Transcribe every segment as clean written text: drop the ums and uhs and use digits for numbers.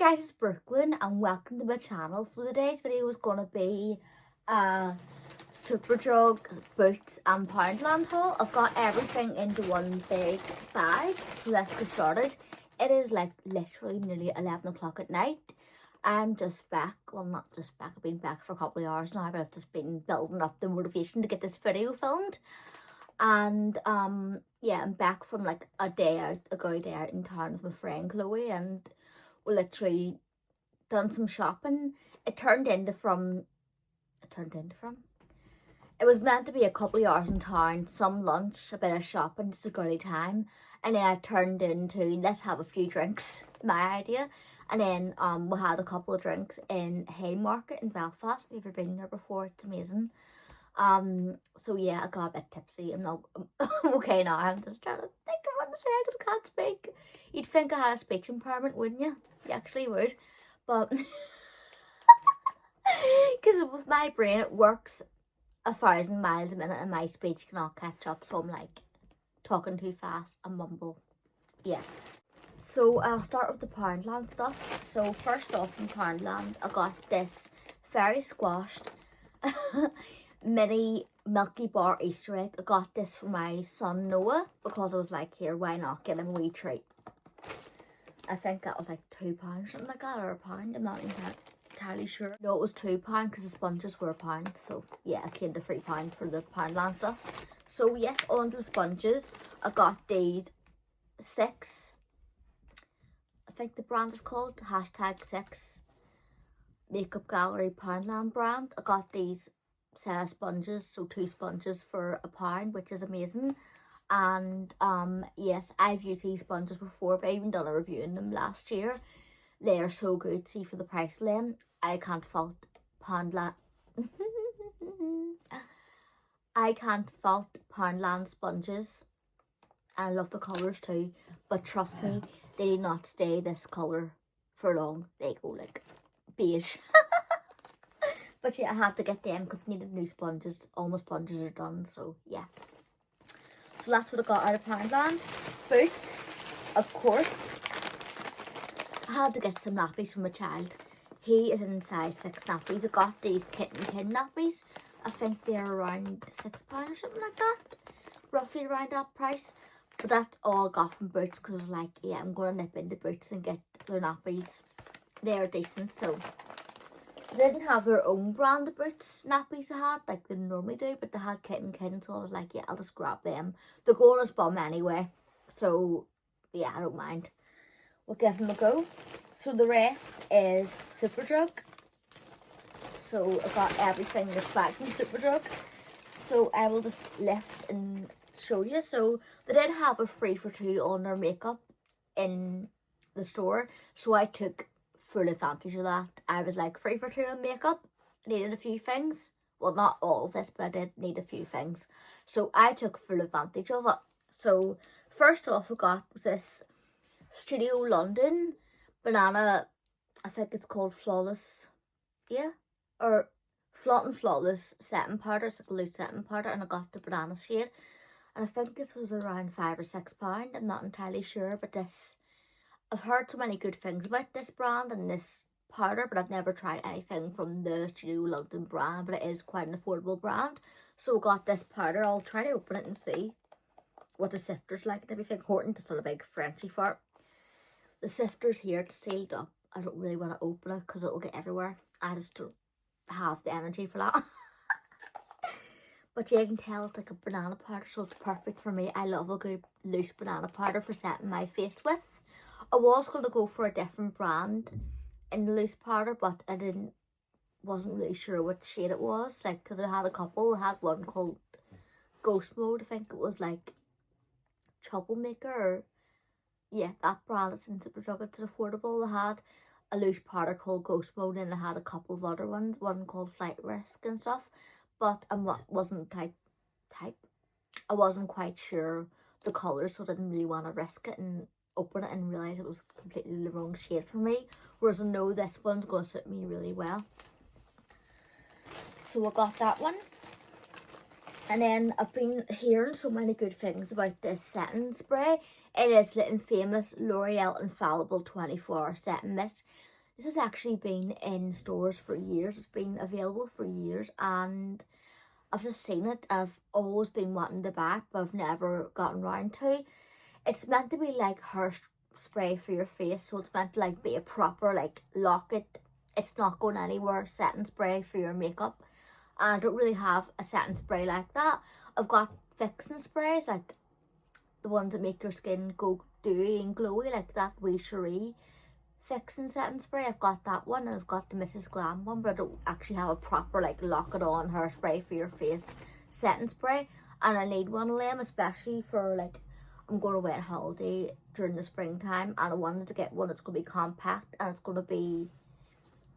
guys, it's Brooklyn and welcome to my channel. So today's video is going to be a Superdrug Boots and Poundland haul. I've got everything into one big bag, so let's get started. It is like literally nearly 11 o'clock at night. I'm just back, well not just back, I've been back for a couple of hours now, but I've just been building up the motivation to get this video filmed. And yeah, I'm back from like a day out in town with my friend Chloe, and we literally done some shopping. It was meant to be a couple of hours in town, some lunch, a bit of shopping, just a girly time, and then it turned into let's have a few drinks, my idea. And then we had a couple of drinks in Haymarket in Belfast. Have you ever been there before? It's amazing. So yeah, I got a bit tipsy. I'm okay now. I'm just trying to think of what to say because I can't speak. You'd think I had a speech impairment, wouldn't you? You actually would. But because with my brain it works 1,000 miles a minute and my speech cannot catch up, so I'm like talking too fast and mumble. Yeah. So I'll start with the Poundland stuff. So first off from Poundland, I got this very squashed mini Milky Bar Easter egg. I got this for my son Noah because I was like, here, why not get him a wee treat? I think that was like £2 or something like that, or £1. I'm not entirely sure. No, it was £2 because the sponges were £1. So yeah, I came to £3 for the Poundland stuff. So yes, on to the sponges. I got these 6. I think the brand is called #6 Makeup Gallery Poundland brand. I got these set of sponges, so 2 sponges for £1, which is amazing. And yes, I've used these sponges before, but I even done a review on them last year. They are so good. See, for the price of them, I can't fault Poundland. I can't fault Poundland sponges. I love the colours too, but trust me, they did not stay this colour for long. They go like beige. But yeah, I had to get them because I needed new sponges. All my sponges are done, so yeah. So that's what I got out of Poundland. Boots, of course. I had to get some nappies for my child. He is in size 6 nappies. I got these kitten nappies. I think they're around £6 or something like that. Roughly around that price. But that's all I got from Boots because I was like, yeah, I'm going to nip into Boots and get their nappies. They're decent, so. They didn't have their own brand of Boots nappies I had, like they normally do, but they had kitten, so I was like, yeah, I'll just grab them. They're going as bum anyway, so yeah, I don't mind. We'll give them a go. So the rest is Superdrug. So I got everything in this bag from Superdrug. So I will just lift and show you. So they did have a 3 for 2 on their makeup in the store, so I took full advantage of that. I was like 3 for 2 on makeup. Needed a few things. Well, not all of this, but I did need a few things. So I took full advantage of it. So first off, I got this Studio London banana, I think it's called Flawless, yeah, or Flawless setting powder. It's like a loose setting powder, and I got the banana shade, and I think this was around £5 or £6. I'm not entirely sure, but this, I've heard so many good things about this brand and this powder, but I've never tried anything from the Studio London brand, but it is quite an affordable brand. So I got this powder. I'll try to open it and see what the sifter's like and everything. Horton just done a big Frenchy fart. The sifter's here, it's sealed up. I don't really want to open it because it'll get everywhere. I just don't have the energy for that. But yeah, you can tell it's like a banana powder, so it's perfect for me. I love a good loose banana powder for setting my face with. I was going to go for a different brand in the loose powder, but I wasn't really sure what shade it was, like, because I had a couple. I had one called Ghost Mode, I think it was like Troublemaker, or yeah, that brand. It's in Superdrug, it's affordable. I had a loose powder called Ghost Mode, and I had a couple of other ones, one called Flight Risk and stuff, but I wasn't I wasn't quite sure the colour, so I didn't really want to risk it and open it and realise it was completely the wrong shade for me, whereas I know this one's going to suit me really well. So I got that one. And then I've been hearing so many good things about this setting spray. It is the infamous L'Oreal Infallible 24 Hour Setting Mist. This has actually been in stores for years. It's been available for years, and I've just seen it. I've always been wanting to buy it, but I've never gotten round to. It's meant to be like hair spray for your face, so it's meant to like be a proper like locket. It's not going anywhere. Setting spray for your makeup. And I don't really have a setting spray like that. I've got fixing sprays, like the ones that make your skin go dewy and glowy, like that wee Cherie fixing setting spray. I've got that one, and I've got the Mrs. Glam one, but I don't actually have a proper like lock it on hairspray for your face setting spray. And I need one of them, especially for like, I'm going away on holiday during the springtime, and I wanted to get one that's going to be compact and it's going to be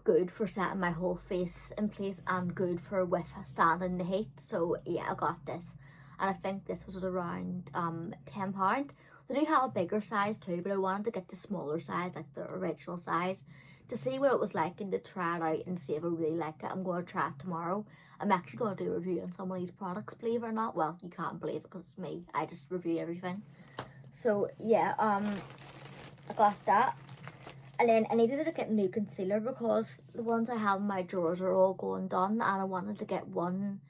good for setting my whole face in place and good for withstanding the heat. So yeah, I got this, and I think this was around £10. They do have a bigger size too, but I wanted to get the smaller size, like the original size, to see what it was like and to try it out and see if I really like it. I'm going to try it tomorrow. I'm actually going to do a review on some of these products, believe it or not. Well, you can't believe it because it's me. I just review everything. So yeah, I got that. And then I needed to get new concealer because the ones I have in my drawers are all going done, and I wanted to get one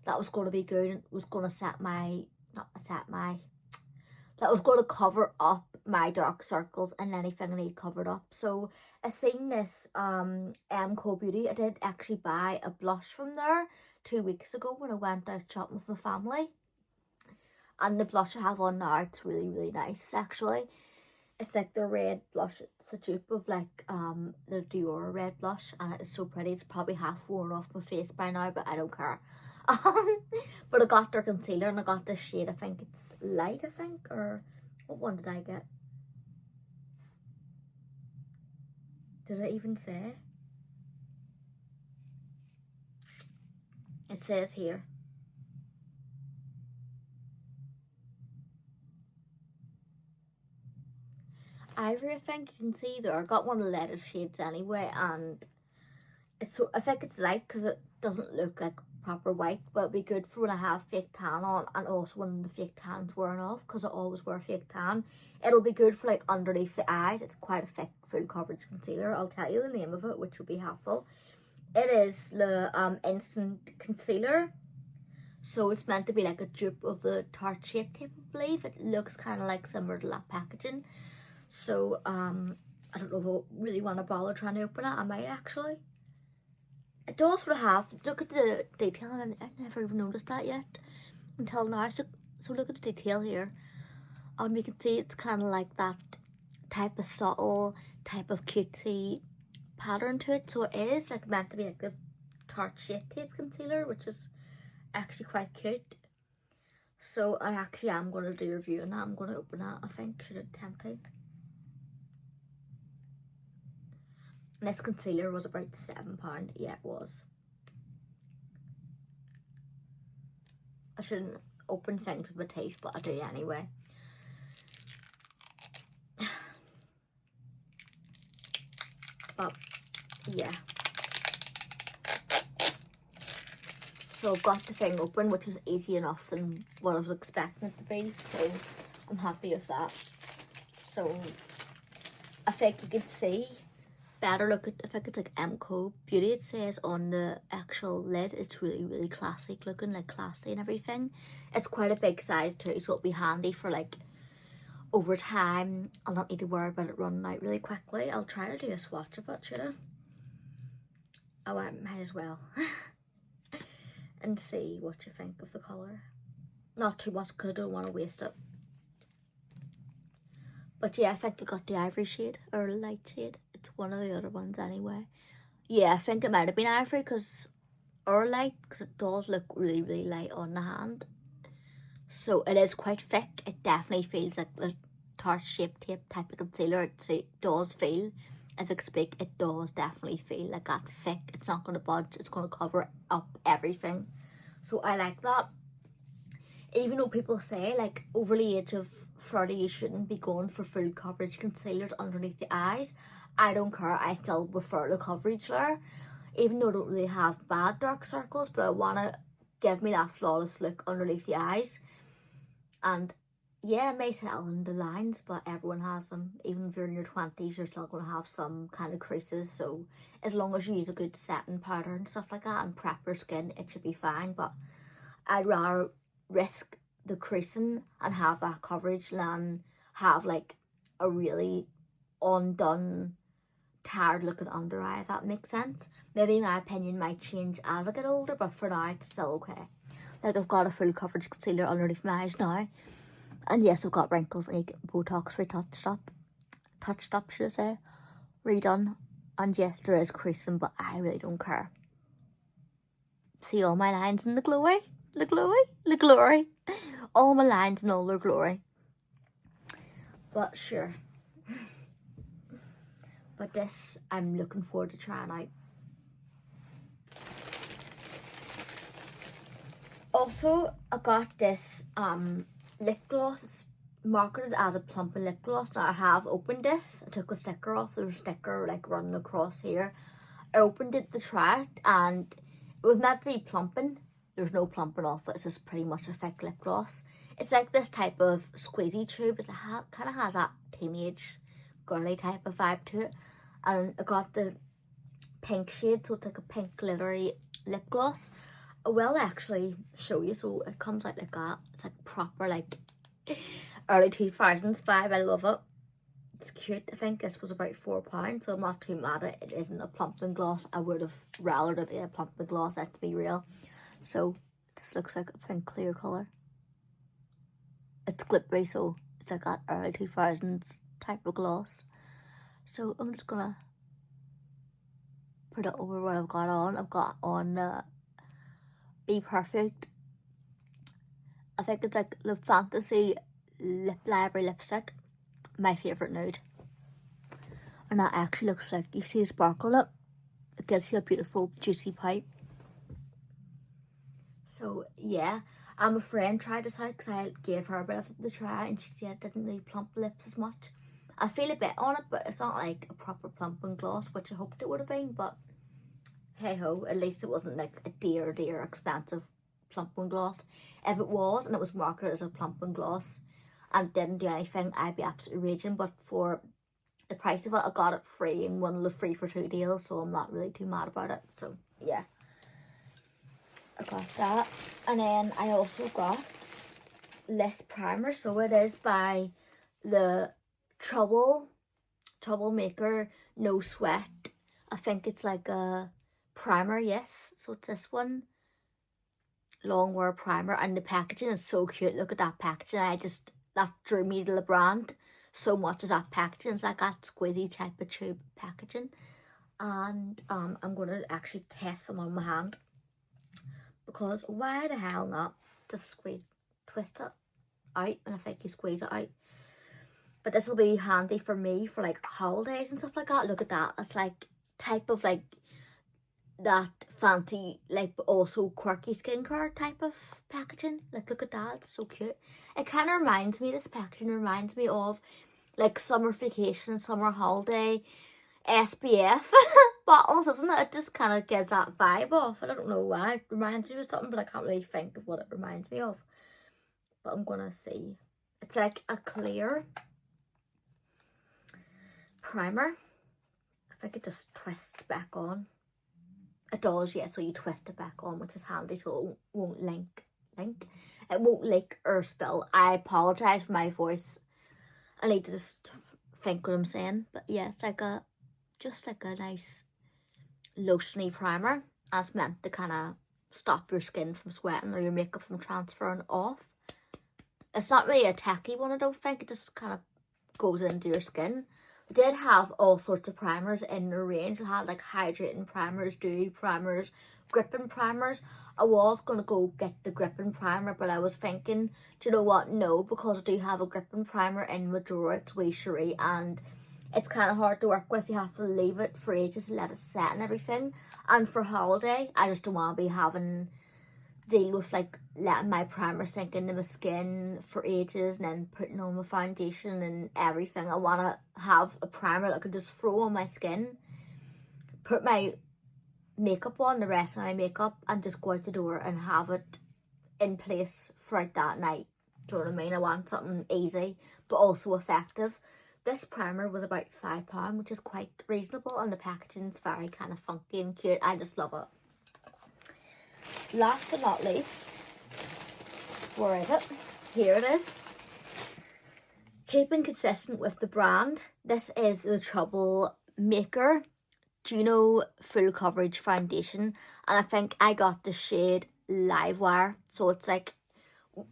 that was going to be good and was going to that was going to cover up my dark circles and anything I need covered up. So I seen this Co Beauty. I did actually buy a blush from there 2 weeks ago when I went out shopping with my family. And the blush I have on now, it's really, really nice actually. It's like the red blush. It's a dupe of like the Dior red blush, and it is so pretty. It's probably half worn off my face by now, but I don't care. But I got their concealer, and I got this shade. I think it's light, or what one did I get? Did I even say? It says here. Ivory, I think you can see there. I got one of the latest shades anyway, and it's so, I think it's light because it doesn't look like proper white, but it'd be good for when I have fake tan on, and also when the fake tan's wearing off, because I always wear fake tan. It'll be good for like underneath the eyes. It's quite a thick full coverage concealer. I'll tell you the name of it, which will be helpful. It is the Instant Concealer. So it's meant to be like a dupe of the Tarte Shape Tape, I believe. It looks kind of like similar to that packaging. So, I don't know if I really want to bother trying to open it. I might actually. It does sort of have, look at the detail, and I never even noticed that yet until now. So look at the detail here. You can see it's kind of like that type of subtle, type of cutesy pattern to it. So it is like meant to be like the Tarte Shape Tape concealer, which is actually quite cute. So I actually am going to do a review on that. I'm going to open that, I think. Should attempt it. And this concealer was about £7. Yeah, it was. I shouldn't open things with my teeth, but I do anyway. But yeah. So I've got the thing open, which was easy enough than what I was expecting it to be. So I'm happy with that. So I think you can see better. Look at, I think it's like Co Beauty, it says on the actual lid. It's really, really classic looking, like classy and everything. It's quite a big size too, so it'll be handy for like over time. I'll not need to worry about it running out really quickly. I'll try to do a swatch of it, should I? Oh, I might as well. And see what you think of the colour. Not too much because I don't want to waste it. But yeah, I think I got the ivory shade, or light shade. It's one of the other ones anyway. Yeah, I think it might have been ivory or light, because it does look really, really light on the hand. So it is quite thick. It definitely feels like the Tarte Shape Tape type of concealer. It does feel, if I could speak, it does definitely feel like that thick. It's not going to budge. It's going to cover up everything. So I like that. Even though people say like over the age of 30 you shouldn't be going for full coverage concealers underneath the eyes, I don't care. I still prefer the coverage there, even though I don't really have bad dark circles, but I want to give me that flawless look underneath the eyes. And yeah, it may settle in the lines, but everyone has them. Even if you're in your 20s, you're still going to have some kind of creases. So as long as you use a good setting powder and stuff like that and prep your skin, it should be fine. But I'd rather risk the creasing and have that coverage than have like a really undone, tired looking under eye, if that makes sense. Maybe my opinion might change as I get older, but for now it's still okay. Like, I've got a full coverage concealer underneath my eyes now. And yes, I've got wrinkles and Botox retouched up, should I say, redone. And yes, there is creasing, but I really don't care. See all my lines in the glory? The glory. All my lines in all their glory. But sure. But this, I'm looking forward to trying out. Also, I got this lip gloss. It's marketed as a plumping lip gloss. Now I have opened this. I took the sticker off. There was a sticker like running across here. I opened it to try it, and it was meant to be plumping. There's no plumping off it. It's just pretty much a thick lip gloss. It's like this type of squeezy tube. It kind of has that teenage girly type of vibe to it. And I got the pink shade, so it's like a pink glittery lip gloss. I will actually show you. So it comes out like that. It's like proper like early 2000s vibe. I love it. It's cute. I think this was about £4, so I'm not too mad at it. It isn't a plumping gloss. I would have rathered it be a plumping gloss, let's be real. So this looks like a pink clear colour. It's glittery, so it's like that early 2000s type of gloss. So I'm just gonna put it over what I've got on. I've got on Be Perfect. I think it's like the Fantasy Lip Library lipstick. My favourite nude. And that actually looks like, you see the sparkle up? It gives you a beautiful juicy pipe. So yeah, my friend tried this out because I gave her a bit of the try and she said it didn't really plump the lips as much. I feel a bit on it, but it's not like a proper plumping gloss, which I hoped it would have been, but hey ho, at least it wasn't like a dear expensive plumping gloss. If it was, and it was marketed as a plumping gloss and didn't do anything, I'd be absolutely raging. But for the price of it, I got it free in one of the 3 for 2 deals, so I'm not really too mad about it. So yeah, I got that. And then I also got this primer. So it is by the Troublemaker No Sweat. I think it's like a primer, yes. So it's this one, long wear primer, and the packaging is so cute. Look at that packaging. That drew me to the brand so much, as that packaging. It's like that squiddy type of tube packaging. And I'm gonna actually test some on my hand, because why the hell not just twist it out, and I think you squeeze it out. But this will be handy for me for like holidays and stuff like that. Look at that. It's like type of like that fancy, like also quirky skincare type of packaging. Like, look at that. It's so cute. It kind of reminds me, this packaging reminds me of like summer vacation, summer holiday SPF bottles, doesn't it? It just kind of gives that vibe off. I don't know why. It reminds me of something, but I can't really think of what it reminds me of. But I'm gonna see. It's like a clear primer. I think it just twists back on. It does, yeah, so you twist it back on, which is handy, so it won't link. It won't leak or spill. I apologise for my voice. I need to just think what I'm saying. But yeah, it's like just like a nice lotiony primer. And it's meant to kind of stop your skin from sweating or your makeup from transferring off. It's not really a tacky one, I don't think. It just kind of goes into your skin. I did have all sorts of primers in the range. I had like hydrating primers, dewy primers, gripping primers. I was going to go get the gripping primer, but I was thinking, do you know what? No, because I do have a gripping primer in my drawer. It's Wee Cherie, and it's kind of hard to work with. You have to leave it for ages to let it set and everything. And for holiday, I just don't want to be having deal with like letting my primer sink into my skin for ages and then putting on my foundation and everything. I want to have a primer that I can just throw on my skin, put my makeup on, the rest of my makeup, and just go out the door and have it in place throughout that night. Do you know what I mean? I want something easy but also effective. This primer was about £5, which is quite reasonable, and the packaging's very kind of funky and cute. I just love it. Last but not least, where is it? Here it is. Keeping consistent with the brand, this is the Troublemaker Juno Full Coverage Foundation, and I think I got the shade Livewire, so it's like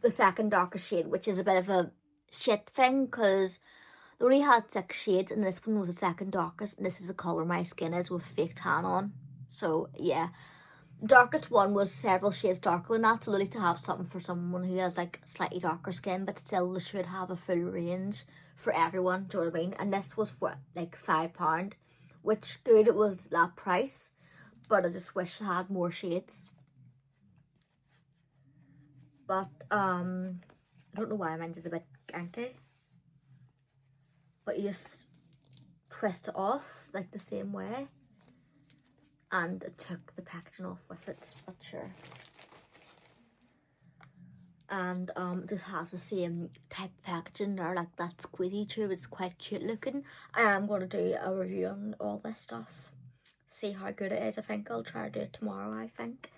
the second darkest shade, which is a bit of a shit thing because they only had 6 shades and this one was the second darkest, and this is the colour my skin is with fake tan on. So yeah, the darkest one was several shades darker than that, so at least to have something for someone who has like slightly darker skin, but still they should have a full range for everyone, do you know what I mean? And this was for like £5, which good, it was that price, but I just wish I had more shades. But I don't know why mine is a bit ganky. But you just twist it off like the same way, and it took the packaging off with it, but sure. And it just has the same type of packaging there, like that squeezy tube. It's quite cute looking. I am going to do a review on all this stuff, see how good it is. I think I'll try to do it tomorrow, I think,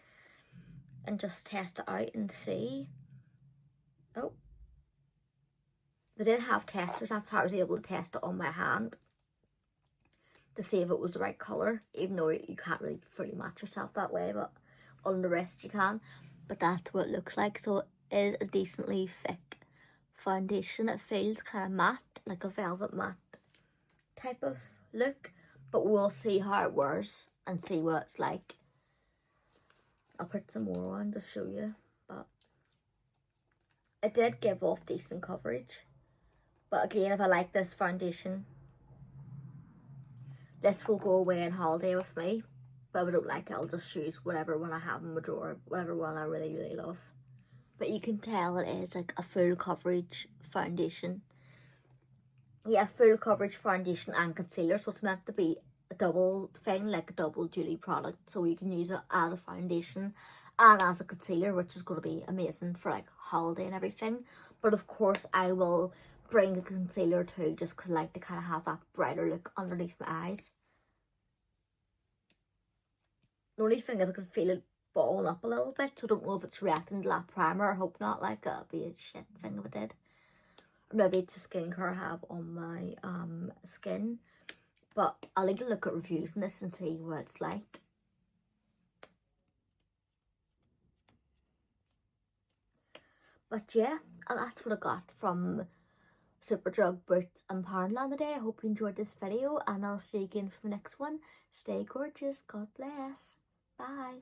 and just test it out and see. Oh, they did have testers, that's how I was able to test it on my hand to see if it was the right colour, even though you can't really fully match yourself that way, but on the wrist you can. But that's what it looks like. So it is a decently thick foundation. It feels kind of matte, like a velvet matte type of look, but we'll see how it wears and see what it's like. I'll put some more on to show you, but it did give off decent coverage. But again, if I like this foundation, this will go away on holiday with me. But if I don't like it, I'll just choose whatever one I have in my drawer, whatever one I really, really love. But you can tell it is like a full coverage foundation. Yeah, full coverage foundation and concealer. So it's meant to be a double thing, like a double duty product. So you can use it as a foundation and as a concealer, which is going to be amazing for like holiday and everything. But of course, I will bring the concealer too, just because I like to kind of have that brighter look underneath my eyes. The only thing is I can feel it balling up a little bit, so I don't know if it's reacting to that primer. I hope not, like it'd be a shit thing if it did. Or maybe it's a skincare I have on my skin. But I'll need to look at reviews on this and see what it's like. But yeah, that's what I got from Superdrug, Boots and Poundland today. I hope you enjoyed this video, and I'll see you again for the next one. Stay gorgeous. God bless. Bye.